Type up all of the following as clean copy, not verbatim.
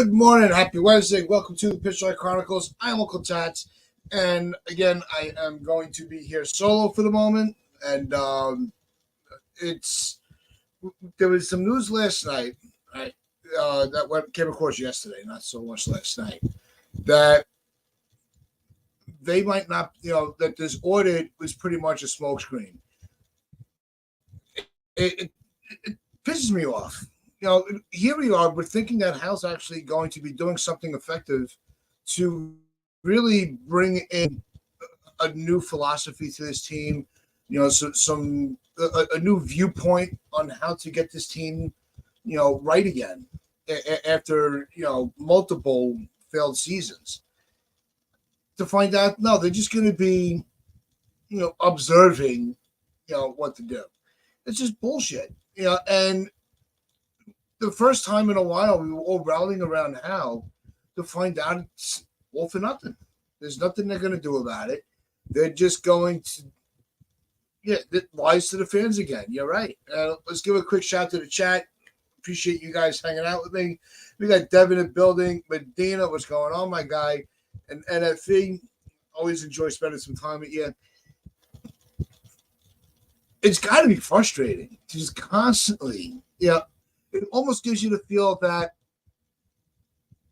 Good morning, happy Wednesday. Welcome to the Pitchlight Chronicles. I'm Uncle Tats, and again, I am going to be here solo for the moment. And it's there was some news last night, right? Came across yesterday, not so much last night, that they might not, that this audit was pretty much a smokescreen. It pisses me off. Here we are. We're thinking that Hal's actually going to be doing something effective to really bring in a new philosophy to this team. A new viewpoint on how to get this team, right again after multiple failed seasons. To find out, no, they're just going to be, observing, what to do. It's just bullshit. And the first time in a while, we were all rallying around Hal to find out it's all for nothing. There's nothing they're going to do about it. They're just going to, lies to the fans again. You're right. Let's give a quick shout to the chat. Appreciate you guys hanging out with me. We got Devin in the building. Medina, what's going on, my guy? And NFE, always enjoy spending some time with you. It's got to be frustrating to just constantly, it almost gives you the feel that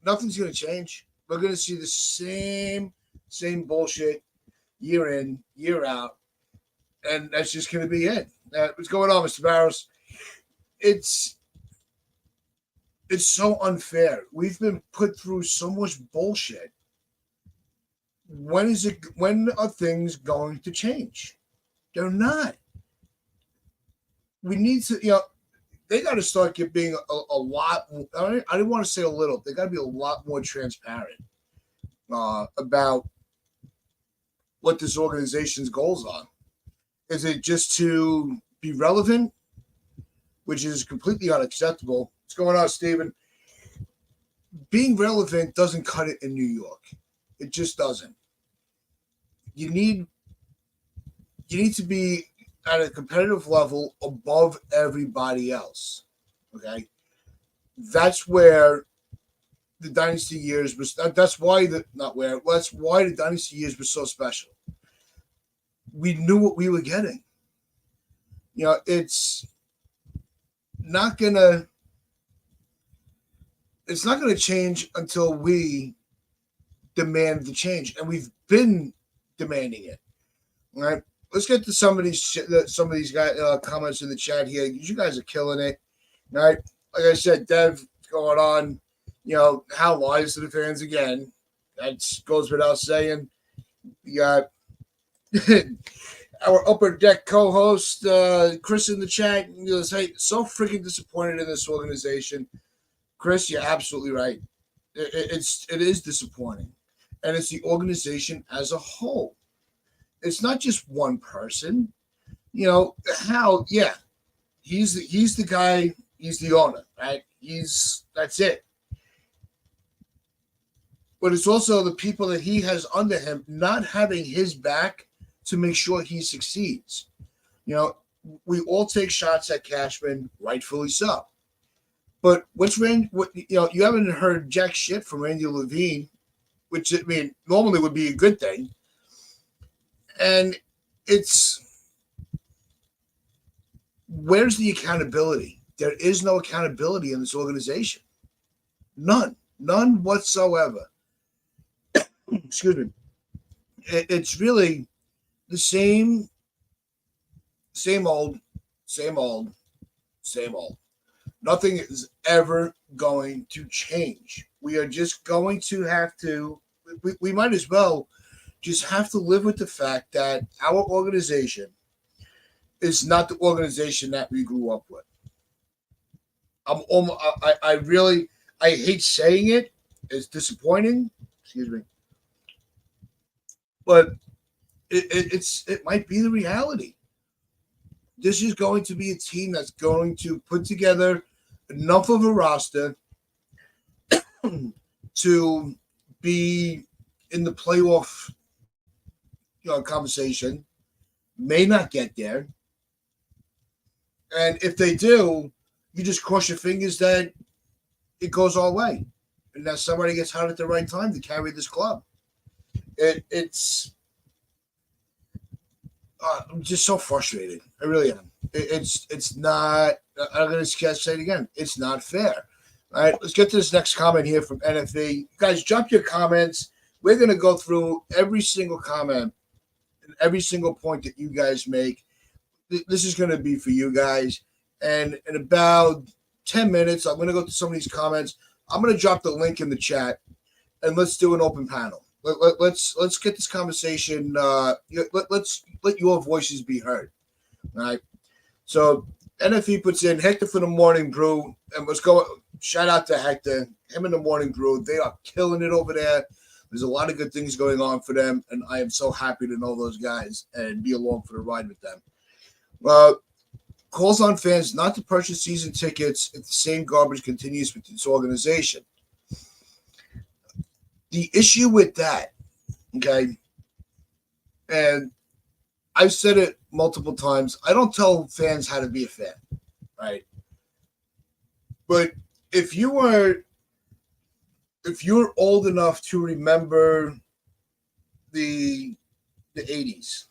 nothing's going to change. We're going to see the same bullshit year in, year out, and that's just going to be it. What's going on, Mr. Barrows? It's so unfair. We've been put through so much bullshit. When are things going to change? They're not. We need to, they got to start being a lot. I didn't want to say a little. They got to be a lot more transparent about what this organization's goals are. Is it just to be relevant, which is completely unacceptable? What's going on, Steven? Being relevant doesn't cut it in New York. It just doesn't. You need to be at a competitive level above everybody else. Okay. That's where the dynasty years was. That's why the dynasty years were so special. We knew what we were getting. It's not gonna change until we demand the change, and we've been demanding it. All right. Let's get to some of these guys comments in the chat here. You guys are killing it. All right. Like I said, Dev, what's going on? How lies to the fans again. That goes without saying. We got our upper deck co-host, Chris, in the chat. He goes, hey, so freaking disappointed in this organization. Chris, you're absolutely right. It is disappointing. And it's the organization as a whole. It's not just one person. Hal, yeah. He's the guy, he's the owner, right? That's it. But it's also the people that he has under him not having his back to make sure he succeeds. We all take shots at Cashman, rightfully so. But you haven't heard jack shit from Randy Levine, which normally would be a good thing. And where's the accountability? There is no accountability in this organization. None whatsoever. Excuse me. It's really the same old. Nothing is ever going to change. We are just going to have to, we might as well just have to live with the fact that our organization is not the organization that we grew up with. I hate saying it. It's disappointing. Excuse me. But it might be the reality. This is going to be a team that's going to put together enough of a roster to be in the playoff conversation, may not get there. And if they do, you just cross your fingers that it goes our way. and that somebody gets hot at the right time to carry this club. It's I'm just so frustrated. I really am. It's not. I'm going to say it again. It's not fair. All right, let's get to this next comment here from NFE. Guys, drop your comments. We're going to go through every single comment and every single point that you guys make. This is going to be for you guys. And in about 10 minutes, I'm going to go through some of these comments. I'm going to drop the link in the chat, and let's do an open panel. Let's get this conversation. Let's let your voices be heard. All right. So NFE puts in Hector for the Morning Brew, and let's go. Shout out to Hector, him and the Morning Brew. They are killing it over there. There's a lot of good things going on for them, and I am so happy to know those guys and be along for the ride with them. Calls on fans not to purchase season tickets if the same garbage continues with this organization. The issue with that, okay, and I've said it multiple times, I don't tell fans how to be a fan, right? But if you're old enough to remember the 80s,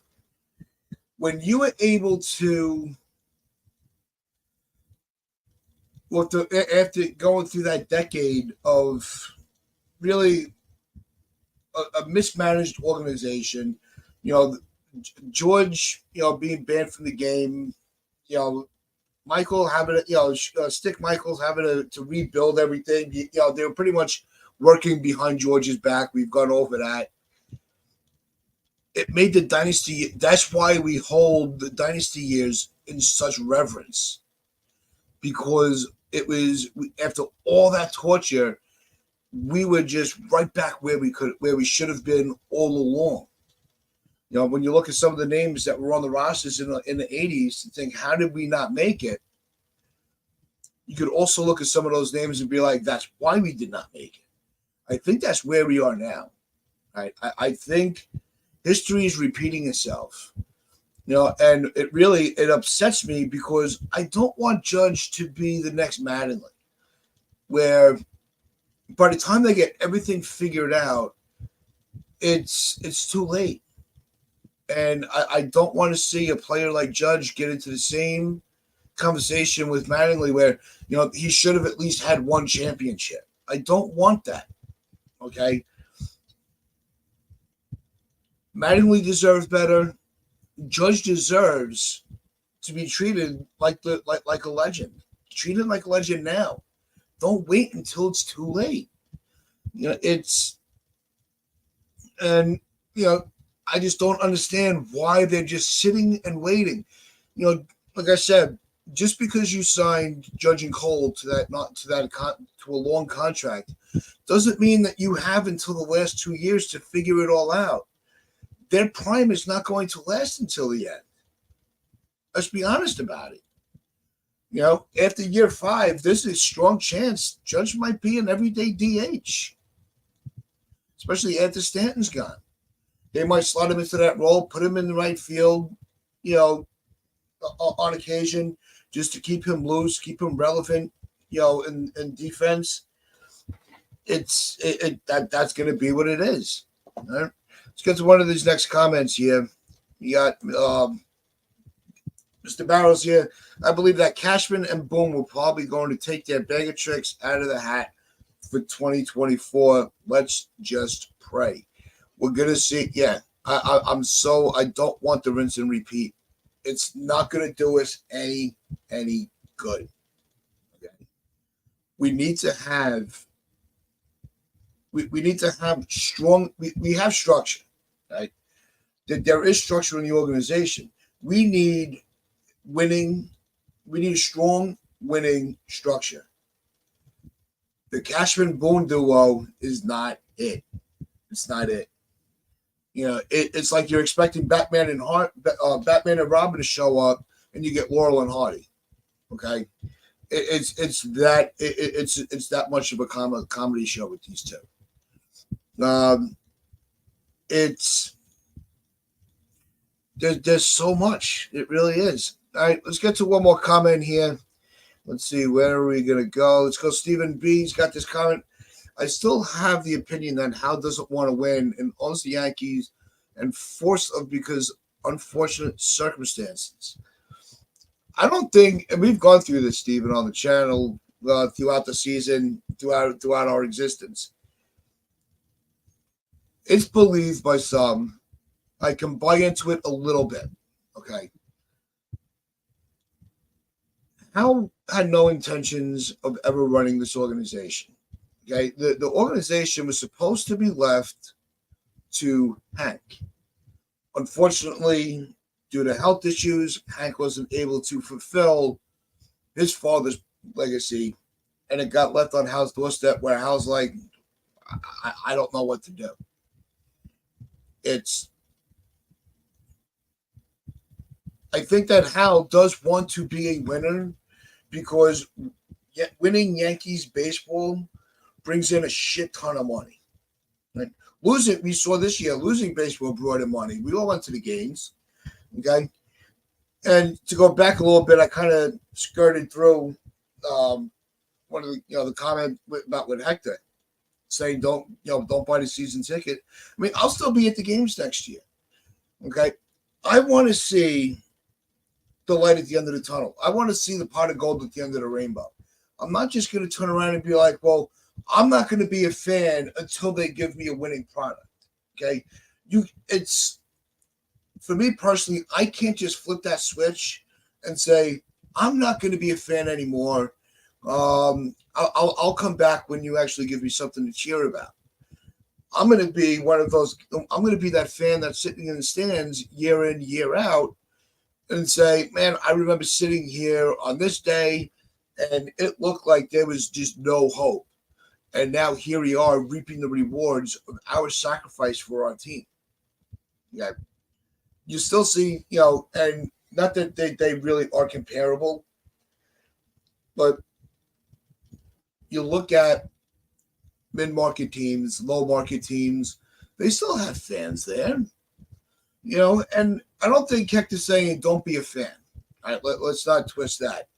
when you were able to, after going through that decade of really a mismanaged organization, George, being banned from the game, Michael having Stick Michaels having to rebuild everything. They were pretty much working behind George's back. We've gone over that. It made the dynasty. That's why we hold the dynasty years in such reverence, because it was after all that torture, we were just right back where we should have been all along. When you look at some of the names that were on the rosters in the 80s and think, how did we not make it? You could also look at some of those names and be like, that's why we did not make it. I think that's where we are now. Right? I think history is repeating itself. And it upsets me because I don't want Judge to be the next Mattingly, where by the time they get everything figured out, it's too late. And I don't want to see a player like Judge get into the same conversation with Mattingly where, he should have at least had one championship. I don't want that. Okay. Mattingly deserves better. Judge deserves to be treated like a legend. Treat him like a legend now. Don't wait until it's too late. I just don't understand why they're just sitting and waiting. Like I said, just because you signed Judge and Cole to a long contract doesn't mean that you have until the last 2 years to figure it all out. Their prime is not going to last until the end. Let's be honest about it. After year 5, there's a strong chance Judge might be an everyday DH, especially after Stanton's gone. They might slot him into that role, put him in the right field, on occasion, just to keep him loose, keep him relevant, in defense. That's going to be what it is. All right? Let's get to one of these next comments here. You got Mr. Barrows here. I believe that Cashman and Boone will probably going to take their bag of tricks out of the hat for 2024. Let's just pray. We're going to see. Yeah, I don't want the rinse and repeat. It's not going to do us any good. Okay. We need to have strong. We have structure, right? There is structure in the organization. We need winning. We need a strong winning structure. The Cashman Boone duo is not it. It's not it. It's like you're expecting Batman and Robin to show up, and you get Laurel and Hardy. Okay, it's that much of a comedy show with these two. There's so much. It really is. All right, let's get to one more comment here. Let's see, where are we gonna go? Let's go. Stephen B's got this comment. I still have the opinion that Hal doesn't want to win and owns the Yankees and forced of because unfortunate circumstances. I don't think, and we've gone through this, Stephen, on the channel throughout the season, throughout our existence. It's believed by some. I can buy into it a little bit. Okay. Hal had no intentions of ever running this organization. Okay. The organization was supposed to be left to Hank. Unfortunately, due to health issues, Hank wasn't able to fulfill his father's legacy, and it got left on Hal's doorstep where Hal's like, I don't know what to do. I think that Hal does want to be a winner because winning Yankees baseball brings in a shit ton of money. Right? Losing, we saw this year, losing baseball brought in money. We all went to the games. Okay. And to go back a little bit, I kind of skirted through one of the comment about with Hector saying don't buy the season ticket. I mean, I'll still be at the games next year. Okay. I want to see the light at the end of the tunnel. I want to see the pot of gold at the end of the rainbow. I'm not just going to turn around and be like, well, I'm not going to be a fan until they give me a winning product. Okay. It's for me personally, I can't just flip that switch and say, I'm not going to be a fan anymore. I'll come back when you actually give me something to cheer about. I'm going to be one of those. I'm going to be that fan that's sitting in the stands year in, year out and say, man, I remember sitting here on this day and it looked like there was just no hope. And now here we are reaping the rewards of our sacrifice for our team. Yeah. You still see, and not that they really are comparable, but you look at mid-market teams, low-market teams, they still have fans there, and I don't think Hector's saying don't be a fan. All right, let's not twist that.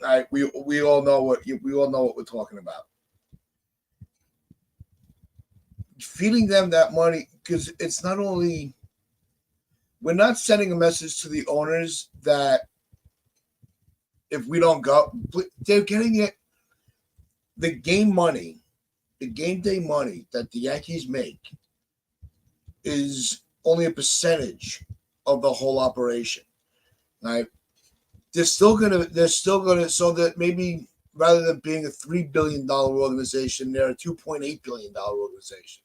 All right, we all know what we're talking about. Feeding them that money, because it's not only we're not sending a message to the owners that if we don't go, they're getting it. The game money, the game day money that the Yankees make is only a percentage of the whole operation. Right? They're still gonna, so that maybe rather than being a $3 billion organization, they're a $2.8 billion organization.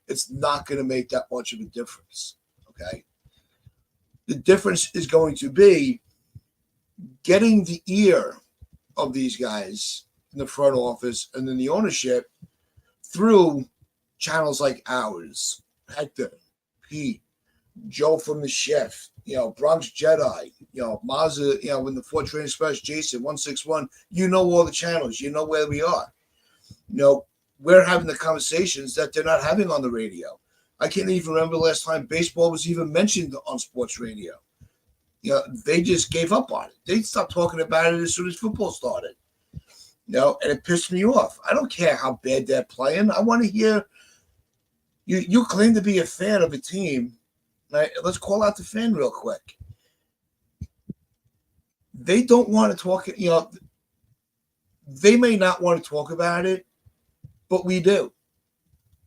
It's not going to make that much of a difference. Okay. The difference is going to be getting the ear of these guys in the front office and then the ownership through channels like ours, Hector, Pete, Joe from the Chef, Bronx Jedi, Mazda, when the Ford Train Express, Jason, 161, all the channels, where we are. We're having the conversations that they're not having on the radio. I can't even remember the last time baseball was even mentioned on sports radio. They just gave up on it. They stopped talking about it as soon as football started. And it pissed me off. I don't care how bad they're playing. I want to hear you claim to be a fan of a team. Right? Let's call out the fan real quick. They don't want to talk. They may not want to talk about it, but we do.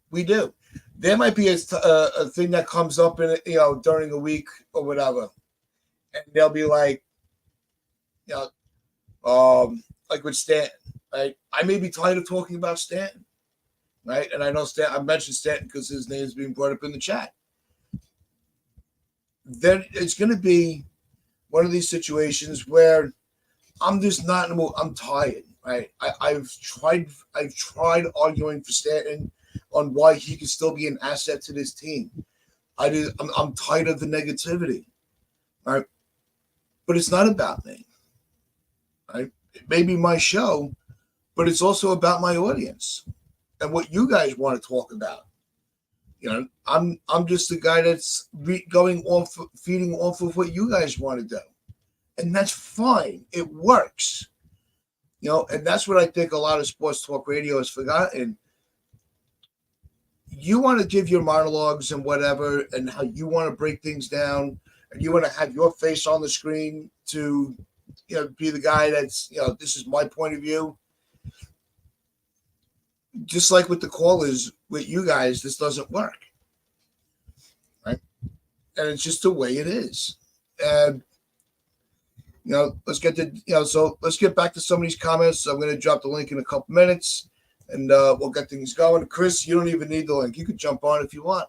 We do. There might be a thing that comes up in during the week or whatever, and they'll be like, like with Stanton, right? I may be tired of talking about Stanton, right? And I know I mentioned Stanton because his name is being brought up in the chat. Then it's going to be one of these situations where I'm just not in the mood. I'm tired, right? I've tried arguing for Stanton on why he could still be an asset to this team. I'm tired of the negativity, right? But it's not about me, right? It may be my show, but it's also about my audience and what you guys want to talk about. I'm just the guy that's feeding off of what you guys want to do, and that's fine. It works, and that's what I think a lot of sports talk radio has forgotten. you want to give your monologues and whatever, and how you want to break things down, and you want to have your face on the screen to, be the guy that's, this is my point of view. Just like with the callers, with you guys, this doesn't work, right? And it's just the way it is. And let's get to so let's get back to some of these comments. I'm going to drop the link in a couple minutes, and we'll get things going. Chris, you don't even need the link. You could jump on if you want.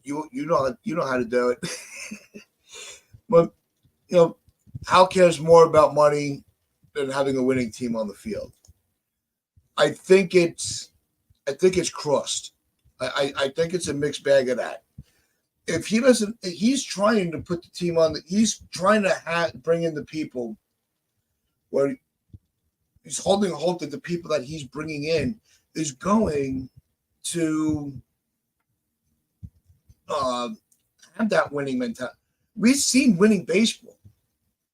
You know how to do it. But Hal cares more about money than having a winning team on the field. I think it's crossed. I think it's a mixed bag of that. If he doesn't, he's trying to put the team on. He's trying to bring in the people where he's holding hope that the people that he's bringing in is going to have that winning mentality. We've seen winning baseball,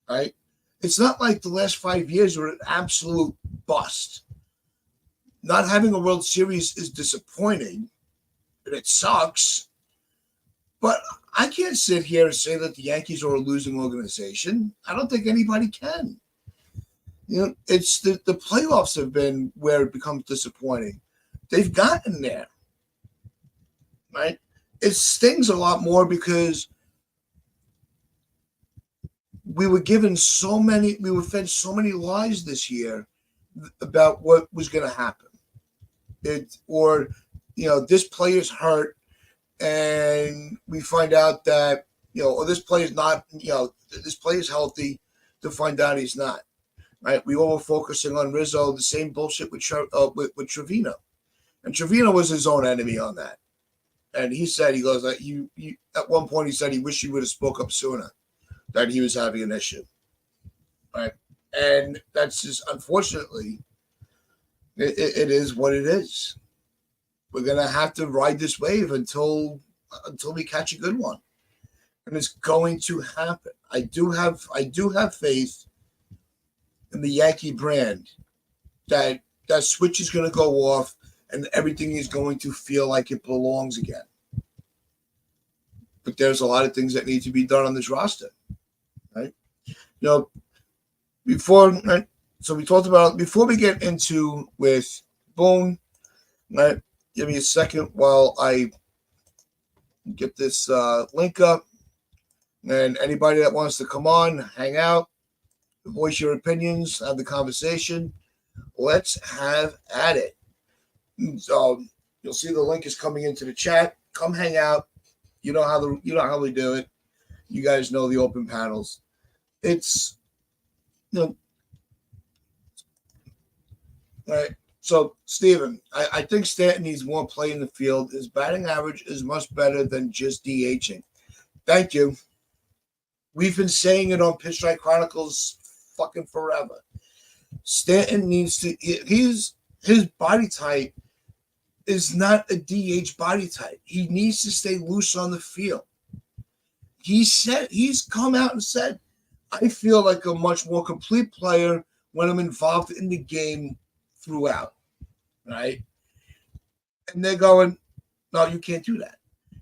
right? It's not like the last 5 years were an absolute bust. Not having a World Series is disappointing, and it sucks. But I can't sit here and say that the Yankees are a losing organization. I don't think anybody can. It's the playoffs have been where it becomes disappointing. They've gotten there, right? It stings a lot more because we were fed so many lies this year about what was going to happen. This player's hurt, and we find out that, or this player's not, this player's healthy, to find out he's not, right? We all were focusing on Rizzo, the same bullshit with Trevino. And Trevino was his own enemy on that. And he said, he goes, you at one point he said he wished he would have spoke up sooner, that he was having an issue, right? And that's just, unfortunately, it is what it is. We're gonna have to ride this wave until we catch a good one, and it's going to happen. I do have faith in the Yankee brand that switch is going to go off and everything is going to feel like it belongs again. But there's a lot of things that need to be done on this roster, right? So we talked about, before we get into with Boone, right? Give me a second while I get this link up. And anybody that wants to come on, hang out, voice your opinions, have the conversation, let's have at it. So you'll see the link is coming into the chat. Come hang out. You know how we do it. You guys know the open panels. It's all right. So, Steven, I think Stanton needs more play in the field. His batting average is much better than just DHing. Thank you. We've been saying it on Pitch Strike Chronicles fucking forever. Stanton needs to. His body type is not a DH body type. He needs to stay loose on the field. He's come out and said, I feel like a much more complete player when I'm involved in the game throughout, right? And they're going, no, you can't do that.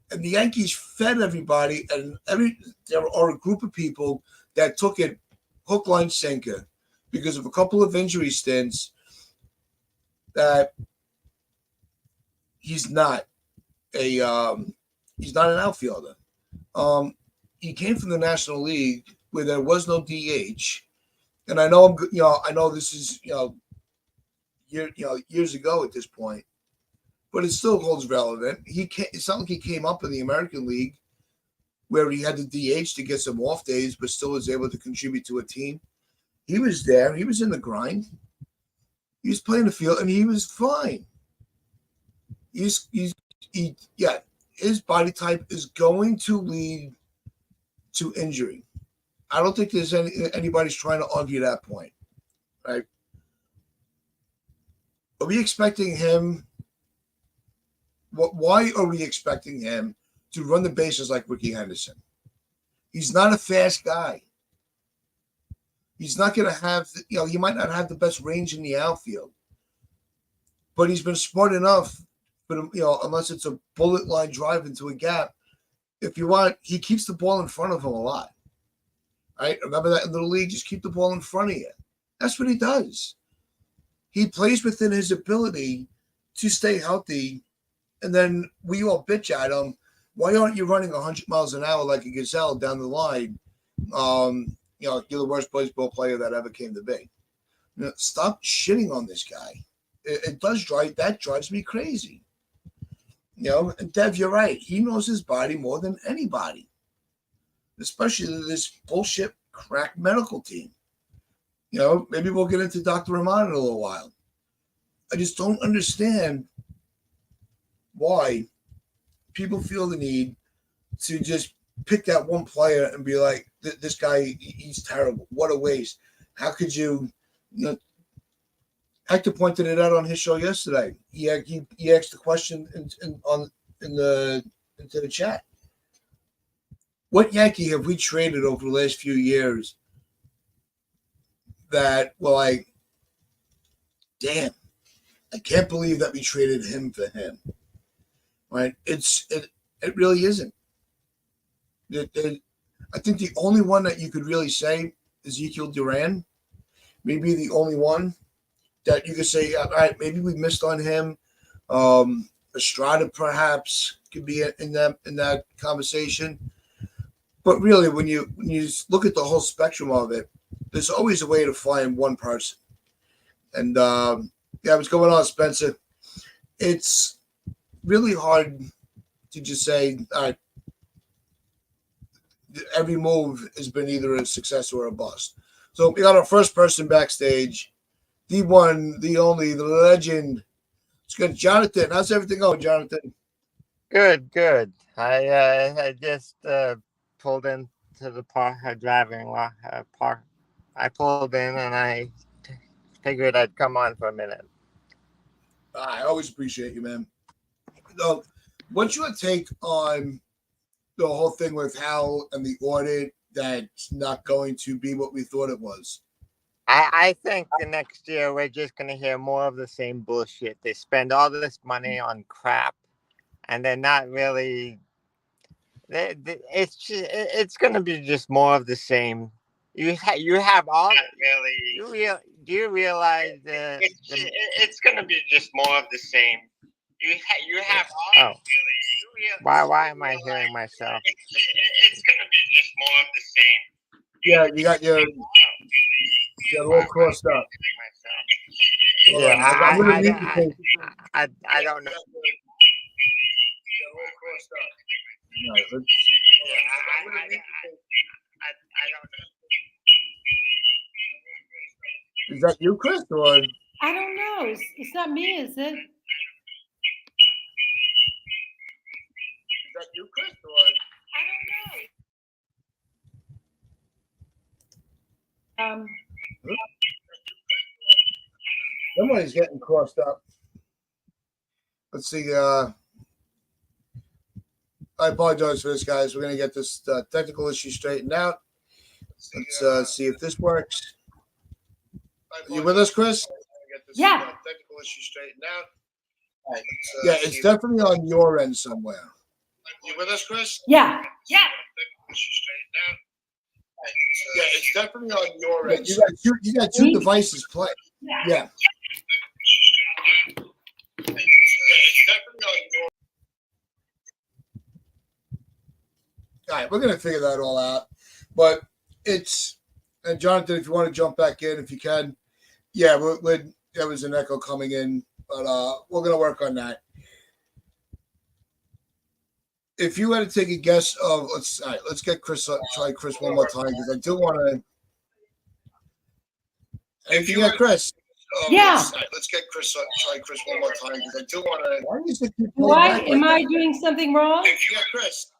And the Yankees fed everybody, and there are a group of people that took it hook, line, sinker because of a couple of injury stints that he's not an outfielder. He came from the National League where there was no DH, and I know this is years ago at this point, but it still holds relevant. It's not like he came up in the American League where he had the DH to get some off days, but still was able to contribute to a team. He was there. He was in the grind. He was playing the field, and he was fine. His body type is going to lead to injury. I don't think there's anybody's trying to argue that point, right? Are we expecting him? Why are we expecting him to run the bases like Ricky Henderson? He's not a fast guy. He's not going to have, he might not have the best range in the outfield, but he's been smart enough but unless it's a bullet line drive into a gap, if you want, he keeps the ball in front of him a lot. Right? Remember that in the league, just keep the ball in front of you. That's what he does. He plays within his ability to stay healthy, and then we all bitch at him. Why aren't you running 100 miles an hour like a gazelle down the line? You're the worst baseball player that ever came to be. Stop shitting on this guy. It does drives me crazy. And Dev, you're right. He knows his body more than anybody, especially this bullshit crack medical team. Maybe we'll get into Dr. Rahman in a little while. I just don't understand why people feel the need to just pick that one player and be like, this guy, he's terrible. What a waste. How could you, Hector pointed it out on his show yesterday. He asked the question into the chat. What Yankee have we traded over the last few years that were like, damn, I can't believe that we traded him for him. Right? It really isn't. I think the only one that you could really say Ezekiel Duran, maybe the only one that you could say, all right, maybe we missed on him. Estrada perhaps could be in that conversation. But really, when you look at the whole spectrum of it, there's always a way to find one person. And what's going on, Spencer? It's really hard to just say, all right, every move has been either a success or a bust. So we got our first person backstage, the one, the only, the legend. It's good, Jonathan. How's everything going, Jonathan? Good. I just pulled into the park, driving park. I pulled in and I figured I'd come on for a minute. I always appreciate you, man. So, what's your take on the whole thing with Hal and the audit that's not going to be what we thought it was? I think the next year we're just going to hear more of the same bullshit. They spend all this money on crap, and they're not really. It's going to be just more of the same. You have all. Not really. Do you realize it's going to be just more of the same? You have all. Oh. Why am I hearing myself? It's going to be just more of the same. Yeah, you got your. You're a little crossed up. Yeah, I don't know. You're a little crossed up. No, I don't know. Is that you, Chris, or? I don't know. It's not me, is it? Is that you, Chris, or? I don't know. Somebody's getting crossed up. Let's see. I apologize for this, guys. We're going to get this technical issue straightened out. Let's see if this works. Are you with us, Chris? Yeah. Technical issue straightened out. Yeah, it's definitely on your end somewhere. Are you with us, Chris? Yeah. Technical issue straightened out. Yeah, it's definitely on your end. You got two devices playing. Yeah. All right, we're gonna figure that all out. But it's and Jonathan, if you want to jump back in, if you can, yeah, there was an echo coming in, but we're gonna work on that. If you had to take a guess of let's get Chris try Chris one more time because I do want to. If you got Chris. Yeah. Let's get Chris try Chris one more time because I do want to. Why am I doing something wrong? If you got Chris.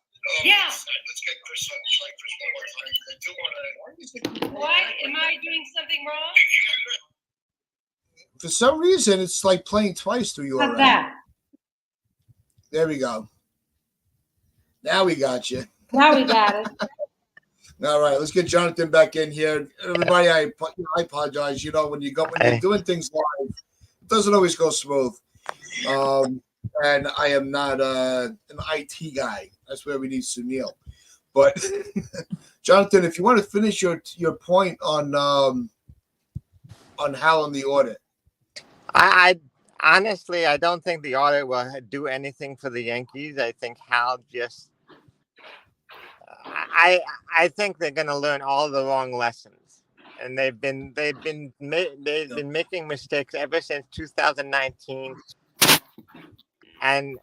Yeah. Let's get Chris try Chris one more time because I do want to. Why am I doing something wrong? For some reason, it's like playing twice through your. How's that? There we go. Now we got you. Now we got it. All right, let's get Jonathan back in here. Everybody, I apologize. When you're doing things live, it doesn't always go smooth. and I am not an IT guy. That's where we need Sunil. But Jonathan, if you want to finish your point on Hal and the audit. I honestly, I don't think the audit will do anything for the Yankees. I think Hal just, I think they're going to learn all the wrong lessons, and they've been making mistakes ever since 2019. And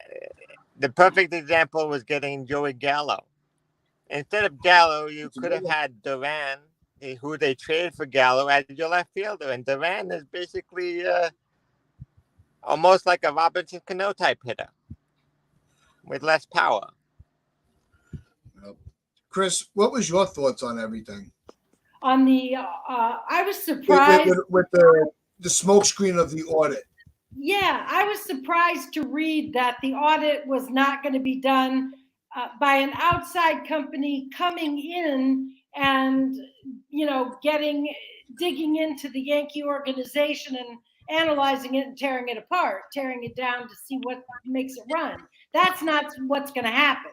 the perfect example was getting Joey Gallo. Instead of Gallo, you could have had Duran, who they traded for Gallo, as your left fielder, and Duran is basically almost like a Robinson Cano type hitter with less power. Chris, what was your thoughts on everything? On the, I was surprised with the smoke screen of the audit. Yeah, I was surprised to read that the audit was not going to be done by an outside company coming in and, digging into the Yankee organization and analyzing it and tearing it apart, tearing it down to see what makes it run. That's not what's going to happen,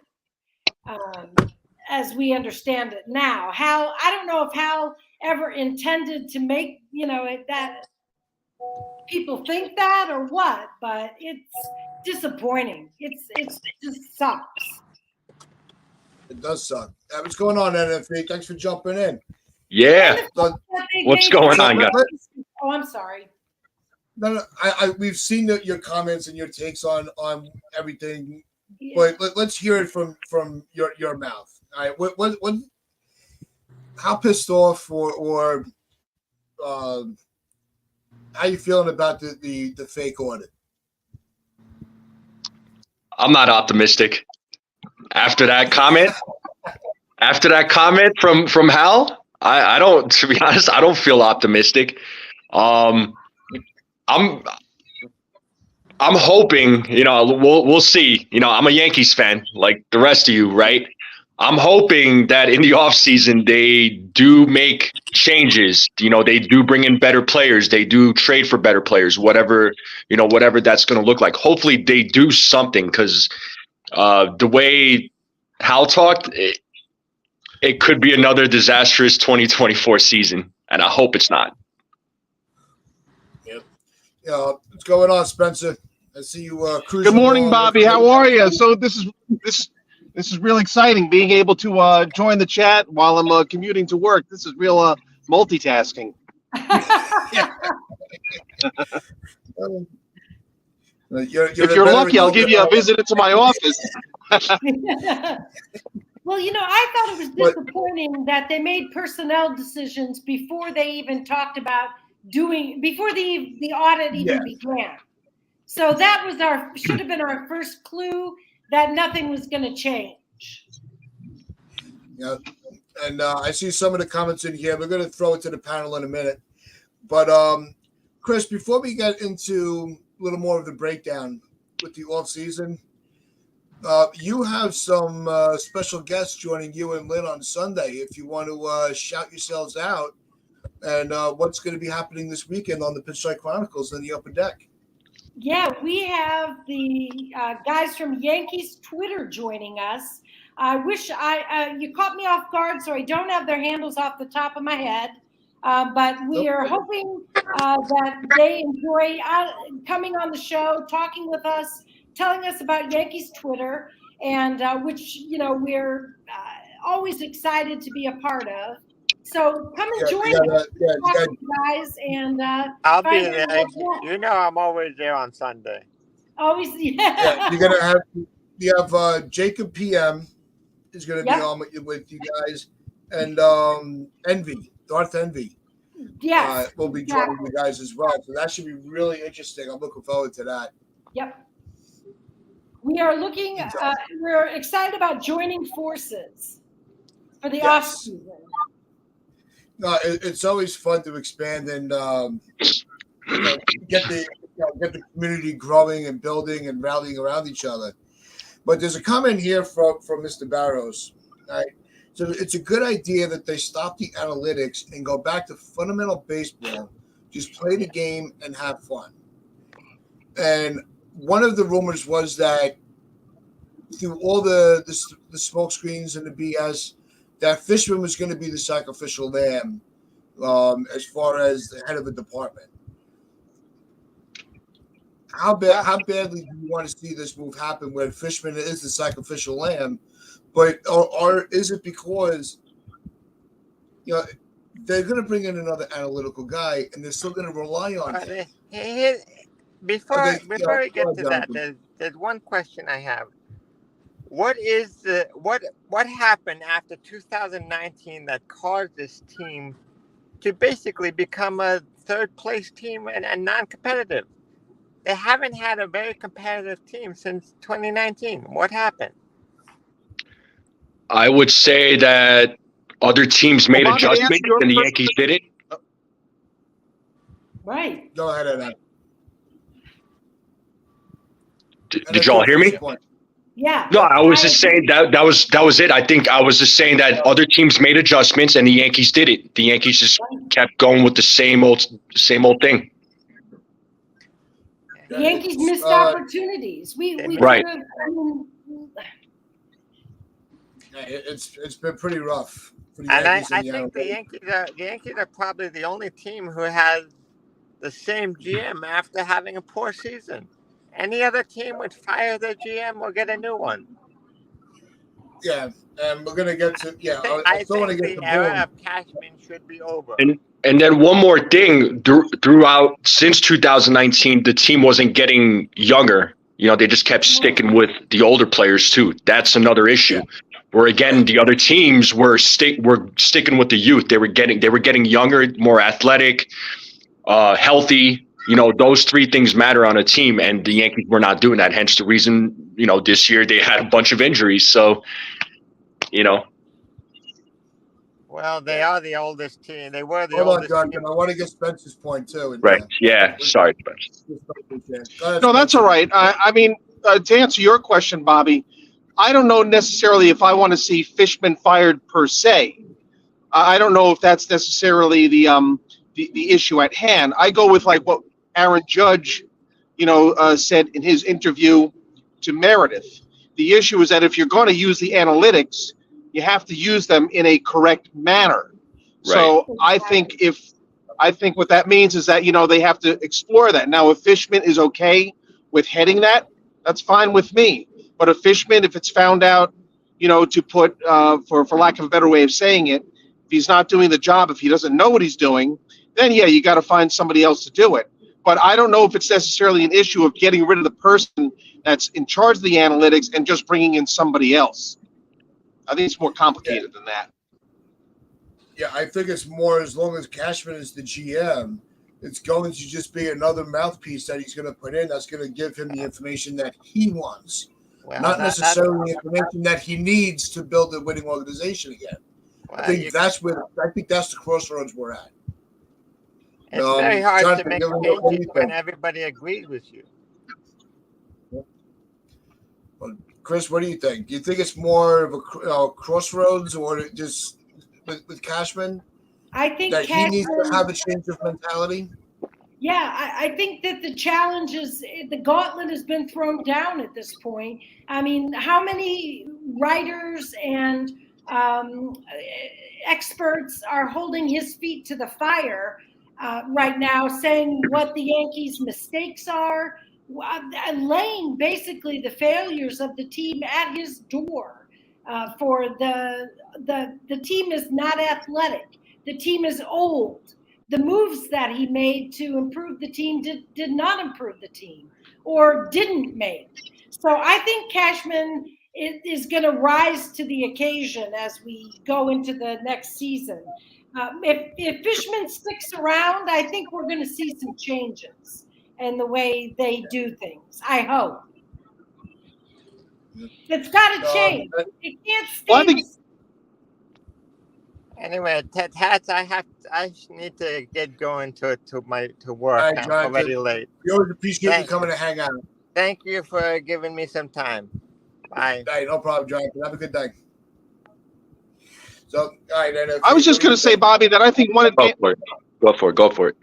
as we understand it now. I don't know if Hal ever intended to make, that people think that or what, but it's disappointing. It just sucks. It does suck. What's going on, NFA? Thanks for jumping in. Yeah. What's going on, guys? Oh, I'm sorry. No, we've seen your comments and your takes on everything, Yeah. but let's hear it from your mouth. All right, what how pissed off or how you feeling about the fake audit? I'm not optimistic. After that comment from Hal, I don't. To be honest, I don't feel optimistic. I'm hoping. We'll see. I'm a Yankees fan, like the rest of you, right? I'm hoping that in the offseason they do make changes. They do bring in better players. They do trade for better players, whatever that's going to look like. Hopefully they do something, because the way Hal talked, it could be another disastrous 2024 season, and I hope it's not. Yep. What's going on, Spencer? I see you cruising. Good morning, Bobby. How are you? So this is real exciting, being able to join the chat while I'm commuting to work. This is real multitasking. If you're lucky, I'll give you a visit into my office. Well, I thought it was disappointing that they made personnel decisions before they even talked about before the audit even began. So that was should have been our first clue that nothing was going to change. Yeah, and I see some of the comments in here. We're going to throw it to the panel in a minute. But, Chris, before we get into a little more of the breakdown with the off-season, you have some special guests joining you and Lynn on Sunday. If you want to shout yourselves out, and what's going to be happening this weekend on the Pitchside Chronicles in the upper deck. Yeah, we have the guys from Yankees Twitter joining us. I wish you caught me off guard, so I don't have their handles off the top of my head. But we are hoping that they enjoy coming on the show, talking with us, telling us about Yankees Twitter, and which we're always excited to be a part of. So come and join us, guys, and I'll be there. I'm always there on Sunday. Always, yeah. You're gonna have Jacob PM is gonna be on with you guys, and Darth Envy. Yes, will be joining you guys as well. So that should be really interesting. I'm looking forward to that. Yep. We are looking. We're excited about joining forces for the off season. No, it's always fun to expand and get the community growing and building and rallying around each other. But there's a comment here from Mr. Barrows. Right? So it's a good idea that they stop the analytics and go back to fundamental baseball. Just play the game and have fun. And one of the rumors was that through all the smoke screens and the BS, that Fishman was going to be the sacrificial lamb as far as the head of the department. How badly do you want to see this move happen where Fishman is the sacrificial lamb, but or is it because they're going to bring in another analytical guy and they're still going to rely on him? Before we get to that, there's one question I have. What happened after 2019 that caused this team to basically become a third place team and non-competitive? They haven't had a very competitive team since 2019. What happened? I would say that other teams made adjustments and the Yankees did it. Right. Go ahead, Ed. Did y'all hear me? Yeah. No, I was just saying that was it. I think I was just saying that other teams made adjustments and the Yankees did it. The Yankees just kept going with the same old thing. The Yankees missed opportunities. We right. It's been pretty rough. And I think the Yankees are probably the only team who has the same GM after having a poor season. Any other team would fire their GM or get a new one. Yeah, and we're gonna get to I still want to get the era of Cashman should be over. And then one more thing, throughout since 2019, the team wasn't getting younger. They just kept sticking with the older players too. That's another issue. Where again, the other teams were sticking with the youth. They were getting younger, more athletic, healthy. Those three things matter on a team, and the Yankees were not doing that. Hence the reason, this year they had a bunch of injuries. So, Well, they are the oldest team. They were the oldest team. I want to get Spencer's point too. Right. Yeah. Sorry, Spencer. No, that's all right. I mean, to answer your question, Bobby, I don't know necessarily if I want to see Fishman fired per se. I don't know if that's necessarily the issue at hand. I go with like what Aaron Judge, said in his interview to Meredith. The issue is that if you're going to use the analytics, you have to use them in a correct manner. Right. So I think what that means is that they have to explore that. Now, if Fishman is okay with heading that, that's fine with me. But if Fishman, if it's found out, to put for lack of a better way of saying it, if he's not doing the job, if he doesn't know what he's doing, then yeah, you got to find somebody else to do it. But I don't know if it's necessarily an issue of getting rid of the person that's in charge of the analytics and just bringing in somebody else. I think it's more complicated than that. Yeah, I think it's more as long as Cashman is the GM, it's going to just be another mouthpiece that he's going to put in that's going to give him the information that he wants. Well, not necessarily the information that he needs to build a winning organization again. Well, I think that's the crossroads we're at. It's very hard to make changes when everybody agrees with you. Well, Chris, what do you think? Do you think it's more of a crossroads or just with Cashman? I think that he needs to have a change of mentality. Yeah, I think that the challenge is the gauntlet has been thrown down at this point. I mean, how many writers and experts are holding his feet to the fire right now, saying what the Yankees' mistakes are, laying basically the failures of the team at his door. For the team is not athletic. The team is old. The moves that he made to improve the team did not improve the team or didn't make. So I think Cashman is going to rise to the occasion as we go into the next season. If Fishman sticks around, I think we're going to see some changes in the way they do things. I hope. It's got to change. It can't stay. Anyway, Tats, I need to get going to work. Right, I'm already late. We always appreciate you coming to hang out. Thank you for giving me some time. Bye. Hey, no problem, Jonathan. Have a good day. So, all right. I was just going to say, Bobby, that I think one. Go for it.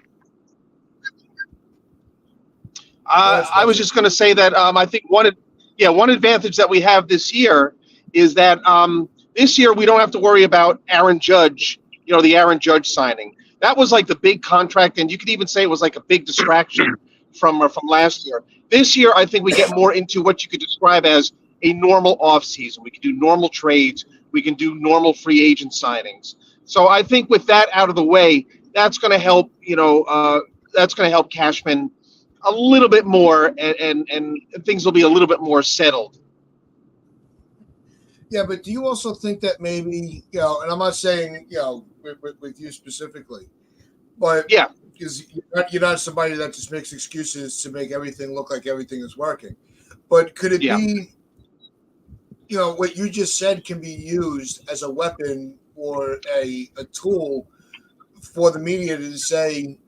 I was just going to say that I think one advantage that we have this year is that this year we don't have to worry about Aaron Judge, the Aaron Judge signing. That was like the big contract, and you could even say it was like a big distraction from last year. This year, I think we get more into what you could describe as a normal offseason. We can do normal trades. We can do normal free agent signings. So I think with that out of the way, that's going to help. That's going to help Cashman a little bit more, and things will be a little bit more settled. Yeah, but do you also think that maybe, and I'm not saying, with you specifically, but yeah, because you're not somebody that just makes excuses to make everything look like everything is working. But could it be, what you just said can be used as a weapon or a tool for the media to say,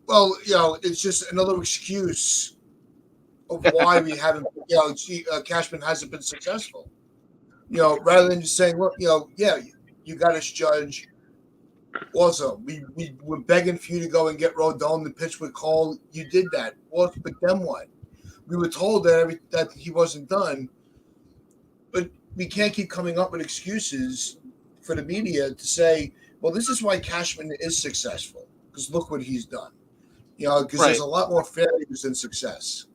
well, it's just another excuse of why we haven't, Cashman hasn't been successful. Rather than just saying, look, you got us, Judge. Also, we were begging for you to go and get Rodon to pitch with Cole. You did that. Well, but then what? We were told that he wasn't done, but we can't keep coming up with excuses for the media to say, well, this is why Cashman is successful, because look what he's done. Because there's a lot more failures than success.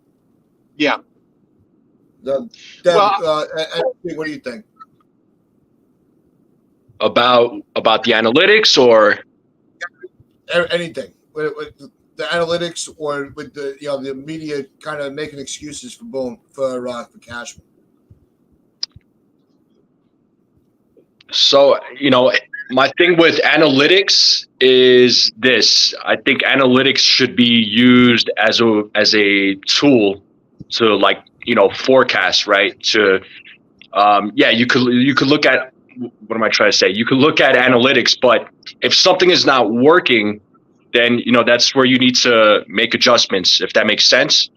Yeah. What do you think about the analytics or anything with the analytics, or with the media kind of making excuses for Boone for Cashman? So my thing with analytics is this: I think analytics should be used as a tool to forecast, right? To you could look at, what am I trying to say? You could look at analytics, but if something is not working, then that's where you need to make adjustments, if that makes sense.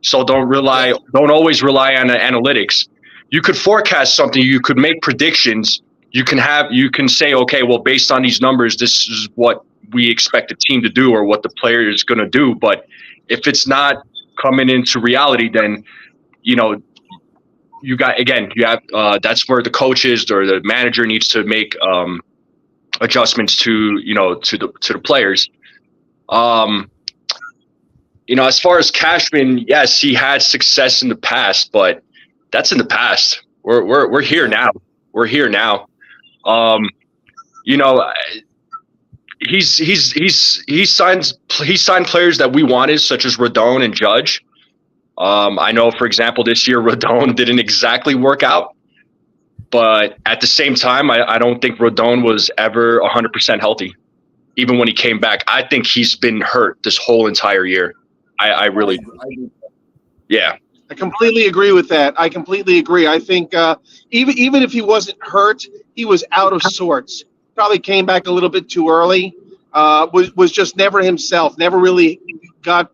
So don't always rely on the analytics. You could forecast something, you could make predictions, you can say, okay, well, based on these numbers, this is what we expect the team to do or what the player is going to do. But if it's not coming into reality, then you have that's where the coaches or the manager needs to make adjustments to the players. As far as Cashman, yes, he had success in the past, but that's in the past. We're here now. We're here now. He signed players that we wanted, such as Rodon and Judge. I know, for example, this year Rodon didn't exactly work out, but at the same time, I don't think Rodon was ever 100% healthy, even when he came back. I think he's been hurt this whole entire year. I really, yeah. I completely agree with that. I completely agree. I think even if he wasn't hurt, he was out of sorts. Probably came back a little bit too early. Was just never himself. Never really got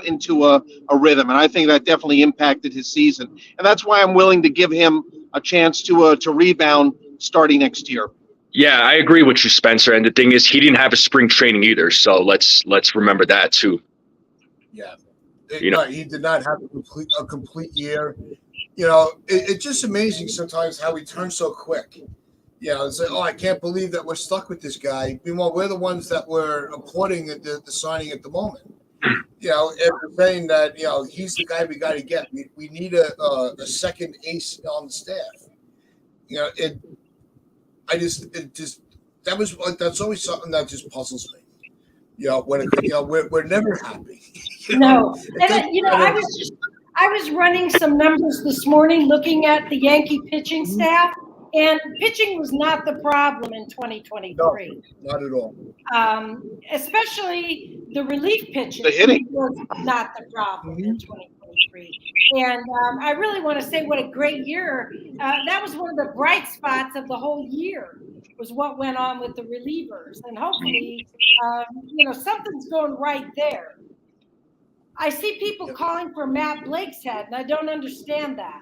into a rhythm, and I think that definitely impacted his season. And that's why I'm willing to give him a chance to rebound starting next year. Yeah, I agree with you, Spencer. And the thing is, he didn't have a spring training either. So let's remember that too. Yeah. He did not have a complete year. It's just amazing sometimes how he turns so quick. It's like, I can't believe that we're stuck with this guy. Meanwhile, we're the ones that were applauding the signing at the moment. And we're saying that he's the guy we got to get. We need a second ace on the staff. That's always something that just puzzles me. We're never happy. No, I was running some numbers this morning, looking at the Yankee pitching staff, and pitching was not the problem in 2023. No, not at all. Especially the relief pitching was not the problem in 2023. And I really want to say what a great year. That was one of the bright spots of the whole year, was what went on with the relievers. And hopefully, something's going right there. I see people calling for Matt Blake's head, and I don't understand that.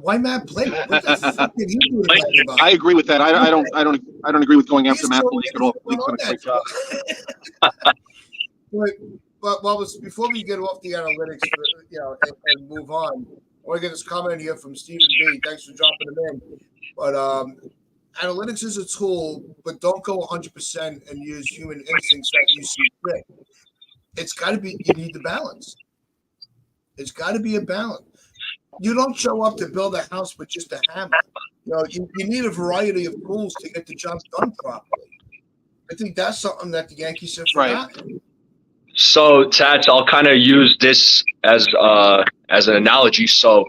Why Matt Blake? What the fuck did he do? I agree with that. I don't agree with going after Matt Blake at all. Blake's done a great job. before we get off the analytics, and move on, I want to get this comment here from Stephen B. Thanks for dropping them in. But analytics is a tool, but don't go 100% and use human instincts that you see fit. It's got to be. You need the balance. It's got to be a balance. You don't show up to build a house with just a hammer. You need a variety of tools to get the job done properly. I think that's something that the Yankees have forgotten. So, Tats, I'll kind of use this as an analogy. So,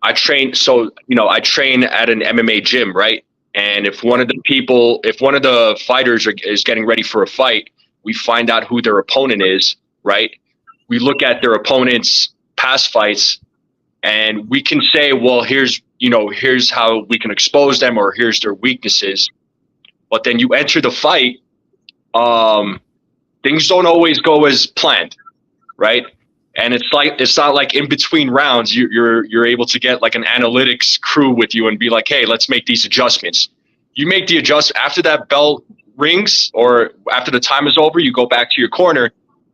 I train. So, I train at an MMA gym, right? And if one of the fighters is getting ready for a fight, we find out who their opponent is, right? We look at their opponent's past fights, and we can say, well, here's how we can expose them, or here's their weaknesses. But then you enter the fight, things don't always go as planned, right? And it's not like in between rounds you're able to get like an analytics crew with you and be like, hey, let's make these adjustments. You make the adjustment after that bell rings, or after the time is over, you go back to your corner.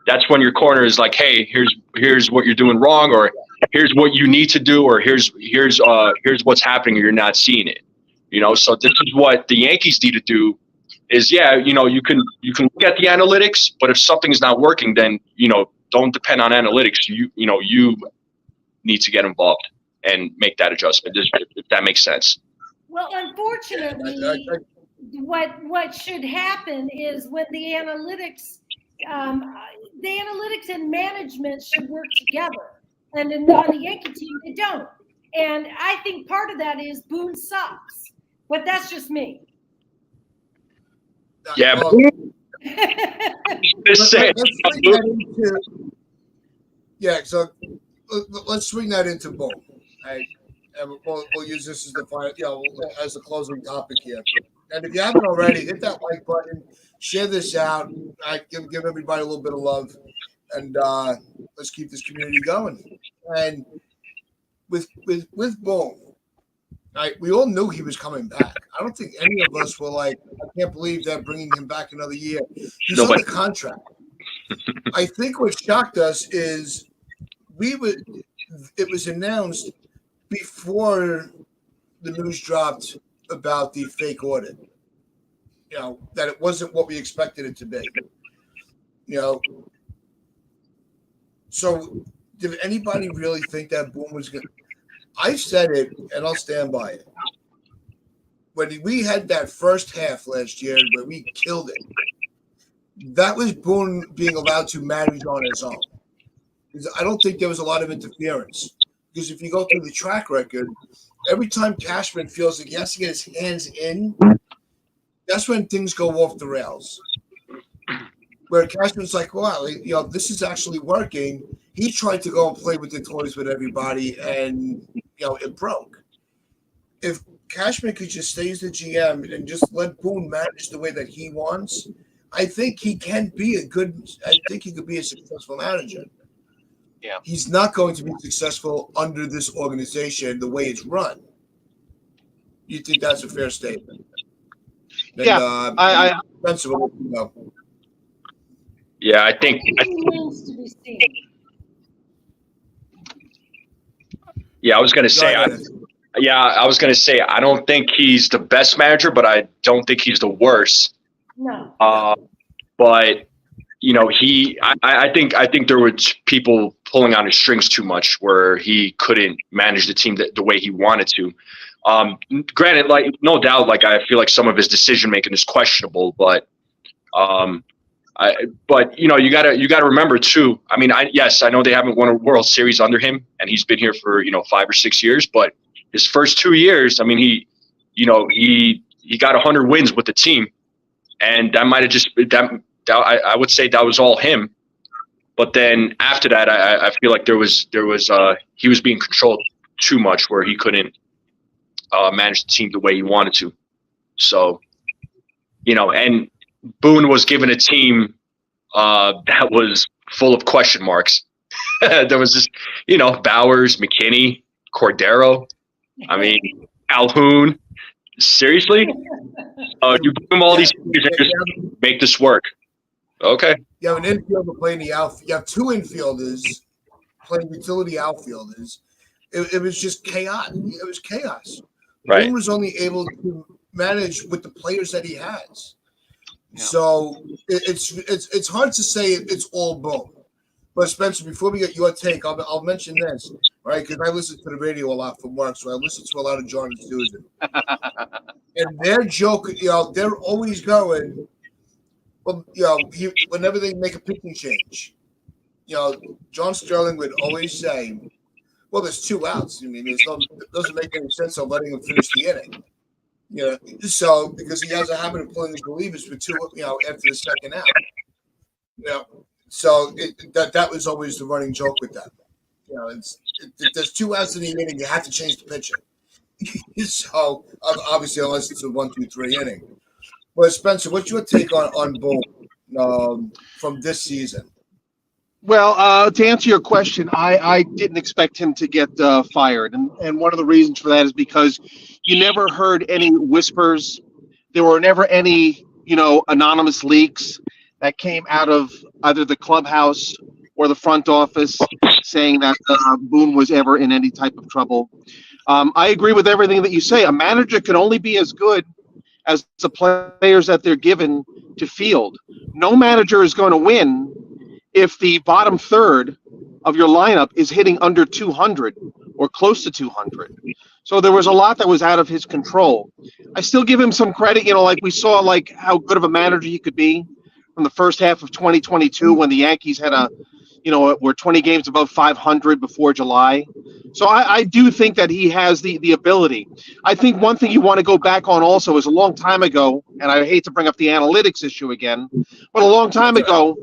That's when your corner is like, hey, here's what you're doing wrong, or here's what you need to do, or here's what's happening, you're not seeing it. So this is what the Yankees need to do is, you can look at the analytics, but if something's not working, then, don't depend on analytics. You need to get involved and make that adjustment, if that makes sense. Well, unfortunately, what should happen is when the analytics and management should work together. And on the Yankee team, they don't. And I think part of that is Boone sucks. But that's just me. Yeah. So let's swing that into Boone. Right? And we'll use this as the final, as the closing topic here. And if you haven't already, hit that like button, share this out, give everybody a little bit of love, and let's keep this community going. And with Boone, we all knew he was coming back. I don't think any of us were like, I can't believe they're bringing him back another year. He's on the contract. I think what shocked us is it was announced before the news dropped about the fake audit, that it wasn't what we expected it to be. So did anybody really think that Boone was going to? I said it, and I'll stand by it. When we had that first half last year where we killed it, that was Boone being allowed to manage on his own. Because I don't think there was a lot of interference. Because if you go through the track record, every time Cashman feels like he has to get his hands in, that's when things go off the rails. Where Cashman's like, wow, this is actually working. He tried to go and play with the toys with everybody, and it broke. If Cashman could just stay as the GM and just let Boone manage the way that he wants, I think he can be he could be a successful manager. Yeah. He's not going to be successful under this organization the way it's run. You think that's a fair statement? And, yeah, Spencer, will let you know. Yeah, I think. Yeah, I was going to say. I was going to say I don't think he's the best manager, but I don't think he's the worst. No. But I think there were people pulling on his strings too much, where he couldn't manage the team the way he wanted to. Granted, like no doubt, like I feel like some of his decision making is questionable, but you gotta remember too. I mean, I know they haven't won a World Series under him, and he's been here for 5 or 6 years. But his first 2 years, I mean, he got 100 wins with the team, and that might have just that. I would say that was all him. But then after that, I feel like there was he was being controlled too much, where he couldn't manage the team the way he wanted to. So, and Boone was given a team that was full of question marks. There was just, Bowers, McKinney, Cordero. I mean, Calhoun. Seriously? You give him all these players and just make this work. Okay. You have an infielder playing the outfield. You have two infielders playing utility outfielders. It was just chaos. It was chaos. Right. Boone was only able to manage with the players that he has. Yeah. So it's hard to say it's all Boone. But Spencer, before we get your take, I'll mention this, right? Because I listen to the radio a lot from work, so I listen to a lot of John and Susan. And their joke, they're always going, well, whenever they make a pitching change, John Sterling would always say, well, there's 2 outs. I mean, it doesn't make any sense of letting him finish the inning. So because he has a habit of pulling the relievers for 2, after the second out. So that was always the running joke with them. There's 2 outs in the inning, you have to change the pitcher. So obviously, unless it's a 1, 2, 3 inning. Well, Spencer, what's your take on Boone from this season? Well, to answer your question, I didn't expect him to get fired. And one of the reasons for that is because you never heard any whispers. There were never any, anonymous leaks that came out of either the clubhouse or the front office saying that Boone was ever in any type of trouble. I agree with everything that you say. A manager can only be as good as the players that they're given to field. No manager is going to win if the bottom third of your lineup is hitting under 200 or close to 200. So there was a lot that was out of his control. I still give him some credit, like we saw how good of a manager he could be from the first half of 2022 when the Yankees had were 20 games above 500 before July. So I do think that he has the ability. I think one thing you want to go back on also is a long time ago, and I hate to bring up the analytics issue again, but a long time ago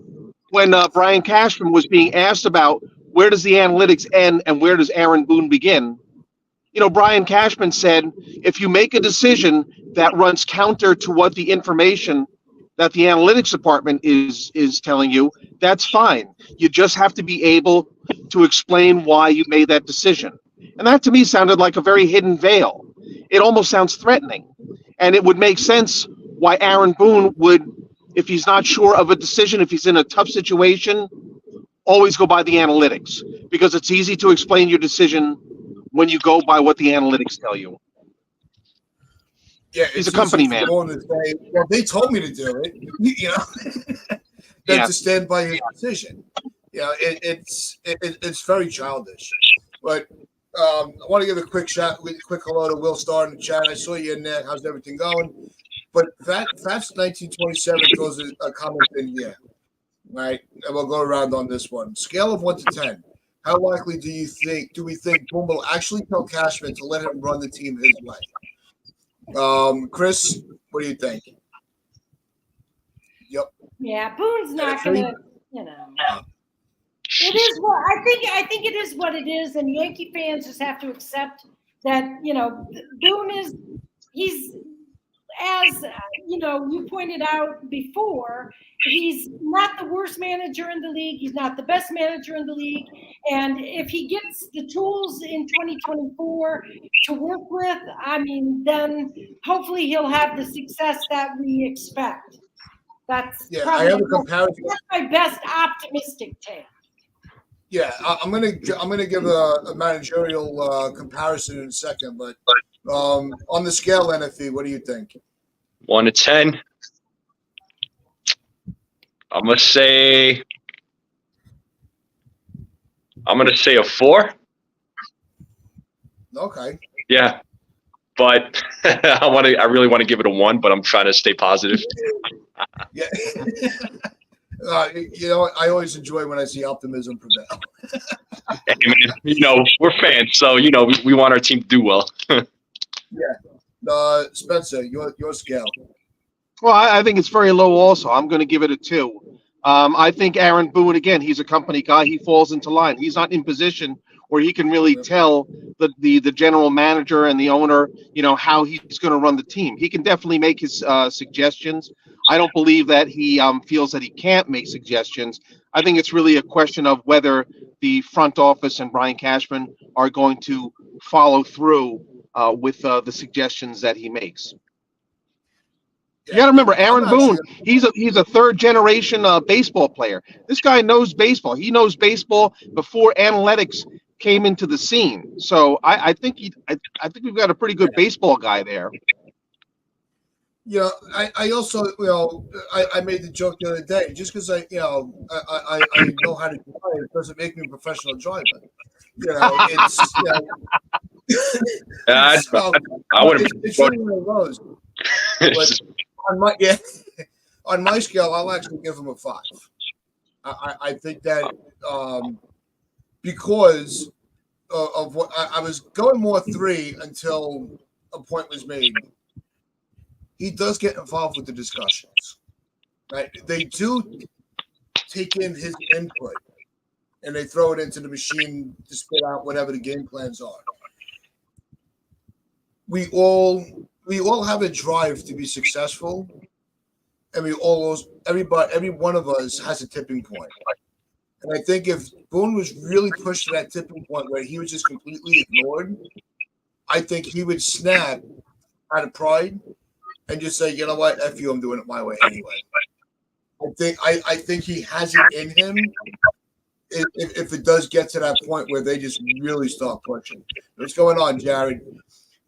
when Brian Cashman was being asked about where does the analytics end and where does Aaron Boone begin, Brian Cashman said, if you make a decision that runs counter to what the information that the analytics department is telling you, that's fine. You just have to be able to explain why you made that decision. And that to me sounded like a very hidden veil. It almost sounds threatening. And it would make sense why Aaron Boone would, if he's not sure of a decision, if he's in a tough situation, always go by the analytics, because it's easy to explain your decision when you go by what the analytics tell you. Yeah, he's a company man. Say, well, they told me to do it, than to stand by his decision. It's very childish. But I want to give a quick hello to Will Starr in the chat. I saw you in there. How's everything going? But Fats 1927 throws a comment in here, right? And we'll go around on this one. Scale of 1 to 10. How likely do we think Boone will actually tell Cashman to let him run the team his way? Chris, what do you think? Yep. Yeah, Boone's not going to, It is what I think it is what it is, and Yankee fans just have to accept that. Boone he's as you pointed out before, he's not the worst manager in the league. He's not the best manager in the league, and if he gets the tools in 2024 to work with, then hopefully he'll have the success that we expect. That's I have a comparison. That's my best optimistic take. Yeah, I'm gonna give a managerial comparison in a second, but on the scale, NFE, what do you think? 1 to 10. I'm gonna say a 4. Okay. Yeah, but I really want to give it a 1, but I'm trying to stay positive. Yeah. I always enjoy when I see optimism prevail. Hey, man, we're fans, so we want our team to do well. Yeah. Spencer, your scale. Well, I think it's very low also. I'm going to give it a 2. I think Aaron Boone, again, he's a company guy. He falls into line. He's not in position where he can really tell the general manager and the owner, how he's going to run the team. He can definitely make his suggestions. I don't believe that he feels that he can't make suggestions. I think it's really a question of whether the front office and Brian Cashman are going to follow through with the suggestions that he makes. You got to remember Aaron Boone. He's a third generation baseball player. This guy knows baseball. He knows baseball before analytics came into the scene. So I think we've got a pretty good baseball guy there. Yeah, I also, I made the joke the other day. Just because I know how to drive doesn't make me a professional driver. It's I wouldn't. It's really one of those. But on my scale, I'll actually give him a 5. I think that because of what I was going more 3 until a point was made. He does get involved with the discussions, right? They do take in his input and they throw it into the machine to spit out whatever the game plans are. We all have a drive to be successful, and every one of us has a tipping point. And I think if Boone was really pushed to that tipping point where he was just completely ignored, I think he would snap out of pride and just say, you know what, F you, I'm doing it my way anyway. I think he has it in him if it does get to that point where they just really start pushing. What's going on, Jared?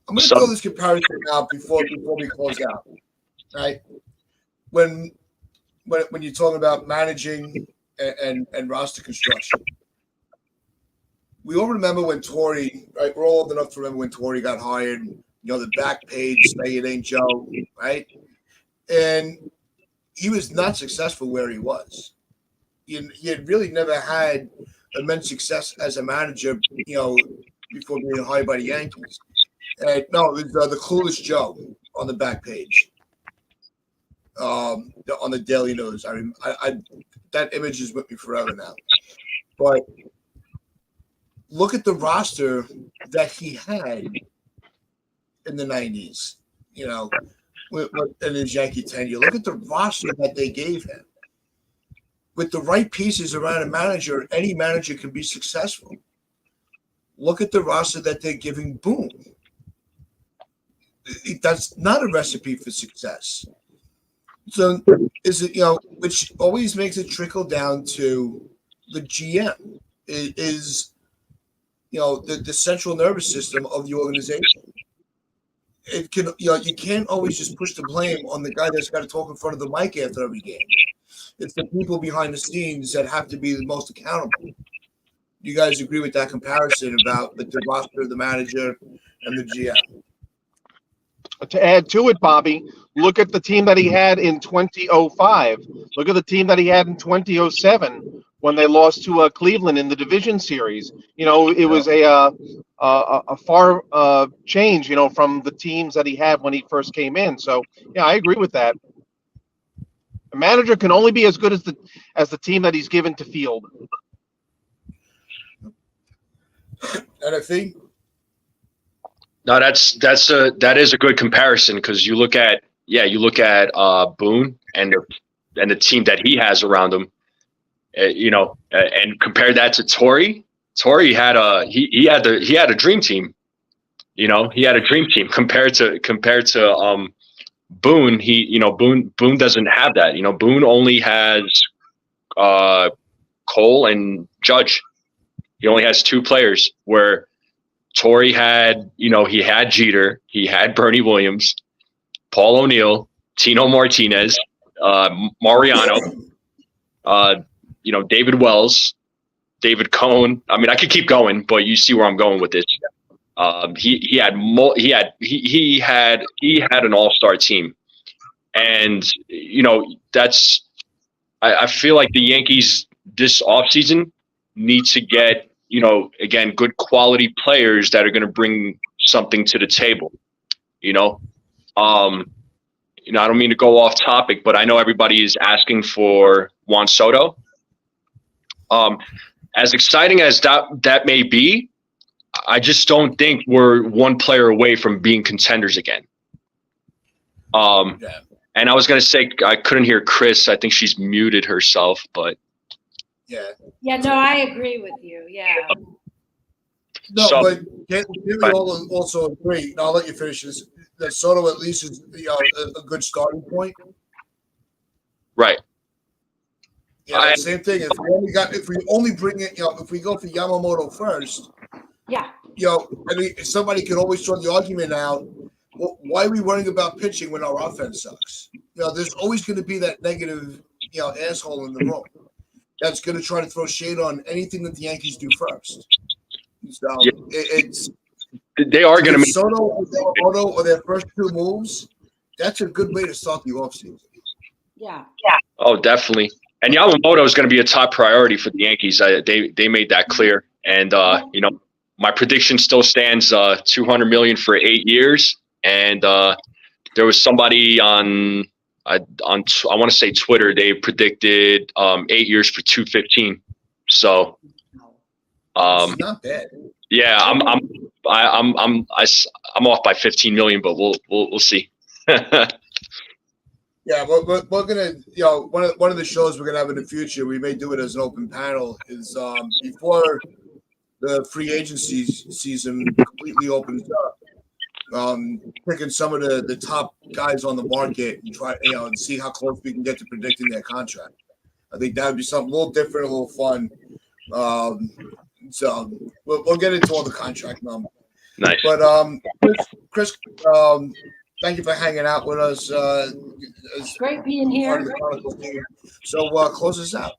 I'm going to throw this comparison out before we close out. Right? When you're talking about managing and roster construction, we all remember when Torrey, right? We're all old enough to remember when Torrey got hired. The back page, say it ain't Joe, right? And he was not successful where he was. He had really never had immense success as a manager, before being hired by the Yankees. And no, it was the Clueless Joe on the back page, on the Daily News. I that image is with me forever now. But look at the roster that he had in the 90s, in his Yankee tenure. Look at the roster that they gave him. With the right pieces around a manager, any manager can be successful. Look at the roster that they're giving Boone. That's not a recipe for success. So is it, which always makes it trickle down to the GM is the central nervous system of the organization. It can, you can't always just push the blame on the guy that's got to talk in front of the mic after every game. It's the people behind the scenes that have to be the most accountable. You guys agree with that comparison about the roster, the manager, and the GM? To add to it, Bobby, look at the team that he had in 2005. Look at the team that he had in 2007 when they lost to Cleveland in the division series. It was a far change, from the teams that he had when he first came in. So, yeah, I agree with that. A manager can only be as good as the team that he's given to field. And I think. No, that is a good comparison because you look at Boone and the team that he has around him, and compare that to Torrey. Torrey had a dream team, he had a dream team compared to Boone. Boone doesn't have that. Boone only has Cole and Judge. He only has 2 players where Torrey had, he had Jeter, he had Bernie Williams, Paul O'Neill, Tino Martinez, Mariano, David Wells, David Cohn. I mean, I could keep going, but you see where I'm going with this. He had an all-star team, and I feel like the Yankees this offseason need to get again, good quality players that are going to bring something to the table. I don't mean to go off topic, but I know everybody is asking for Juan Soto. As exciting as that may be, I just don't think we're one player away from being contenders again. And I was going to say, I couldn't hear Chris. I think she's muted herself, but. Yeah, no, I agree with you. Yeah. No, but can't we also agree? And I'll let you finish this. That Soto at least is a good starting point. Right. Yeah, same thing. If we only bring it, if we go for Yamamoto first, Yeah. I mean, somebody could always throw the argument out. Well, why are we worrying about pitching when our offense sucks? There's always going to be that negative, asshole in the room that's going to try to throw shade on anything that the Yankees do first. So it's they are going to make Soto or Yamamoto or their first two moves. That's a good way to start the offseason. Yeah. Oh, definitely. And Yamamoto is going to be a top priority for the Yankees. They made that clear. And my prediction still stands: $200 million for 8 years. And there was somebody on I want to say Twitter. They predicted 8 years for 215. So, it's not bad. Yeah, I'm off by 15 million, but we'll see. Yeah, we're gonna, one of the shows we're gonna have in the future, we may do it as an open panel, is before the free agency season completely opens up, picking some of the top guys on the market and try, and see how close we can get to predicting their contract. I think that would be something a little different, a little fun. So we'll get into all the contract numbers. Nice. But Chris, thank you for hanging out with us. It's great being here. So close us out.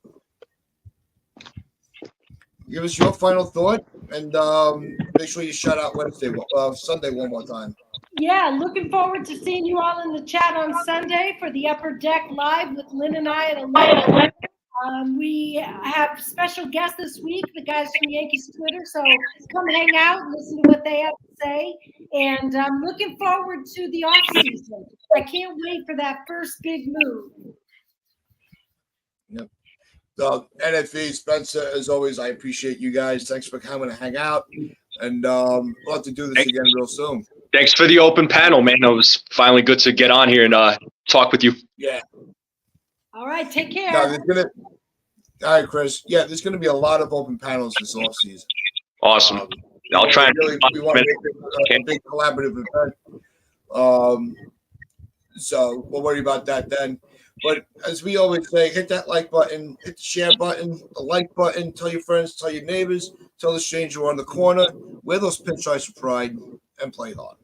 Give us your final thought, and make sure you shout out Sunday one more time. Yeah, looking forward to seeing you all in the chat on Sunday for the Upper Deck Live with Lynn and I at 11. We have special guests this week, the guys from Yankees Twitter. So come hang out and listen to what they have to say. And I'm looking forward to the off season. I can't wait for that first big move. Yep. So NFE, Spencer, as always, I appreciate you guys. Thanks for coming to hang out. And we'll have to do this again real soon. Thanks for the open panel, man. It was finally good to get on here and talk with you. Yeah. All right, take care. No, all right, Chris. Yeah, there's going to be a lot of open panels this off season. Awesome. I'll try and we want to make it a big collaborative event. So we'll worry about that then. But as we always say, hit that like button, hit the share button, the like button, tell your friends, tell your neighbors, tell the stranger on the corner, wear those pinstripes of pride, and play hard.